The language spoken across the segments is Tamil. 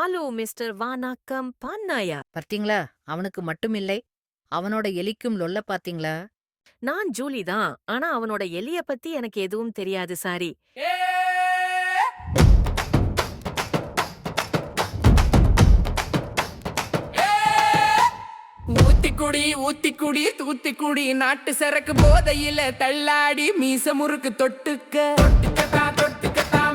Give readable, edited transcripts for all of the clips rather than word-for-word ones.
ஹலோ மிஸ்டர் வணக்கம் பண்ணாயா. பாத்தீங்களா? அவனுக்கு மட்டுமில்லை, அவனோட எலிக்கும் லொல்ல பாத்தீங்களா? நான் ஜூலி தான். ஆனா அவனோட எலிய பத்தி எனக்கு எதுவும் தெரியாது சாரி. ஊத்திக்குடி ஊத்திக்குடி தூத்திக்குடி நாட்டு சரக்கு போதையில தள்ளாடி மீச முறுக்கு தொட்டுக்கத்தா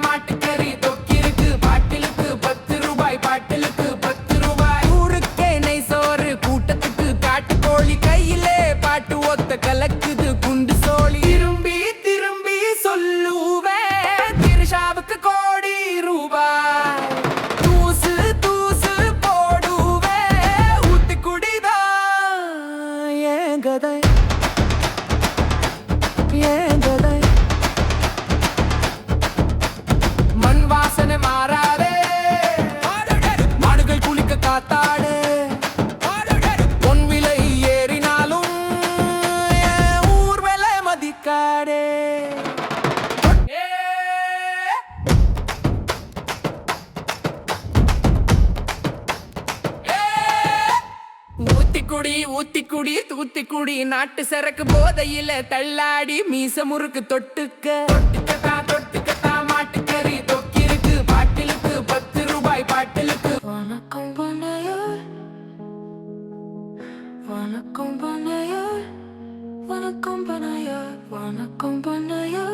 மாட்டுக்கறி தொக்கிருக்கு பாட்டிலுக்கு 10 ரூபாய் பாட்டிலுக்கு 10 ரூபாய் ஊருக்கே நெய் சோறு கூட்டத்துக்கு காட்டுக்கோழி கையிலே பாட்டு ஒத்த கலக்குது குண்டு சோழி திரும்பி திரும்பி சொல்லுவேன் திருஷாவுக்கு கோடி ரூபாய் தூசு தூசு போடுவேன் ஊத்தி குடிதான் ஏன் கதை ஏன் கதை மண் வாசனை மாறாதே மாடுகள் குளிக்க காத்தாடு பொன் விலை ஏறினாலும் என் ஊர் விலை மதிக்காடே ஊத்திக்குடி ஊத்திக்குடி தூத்திக்குடி நாட்டு சரக்கு போதையில தள்ளாடி மீச முறுக்கு தொட்டுக்கத்தா மாட்டுக்கறி தொக்கிருக்கு பாட்டிலுக்கு 10 ரூபாய் பாட்டிலுக்கு வணக்கம் பண்ணையார் வணக்கம் பண்ணையார் வணக்கம் பண்ணையார் வணக்கம் பண்ணையார்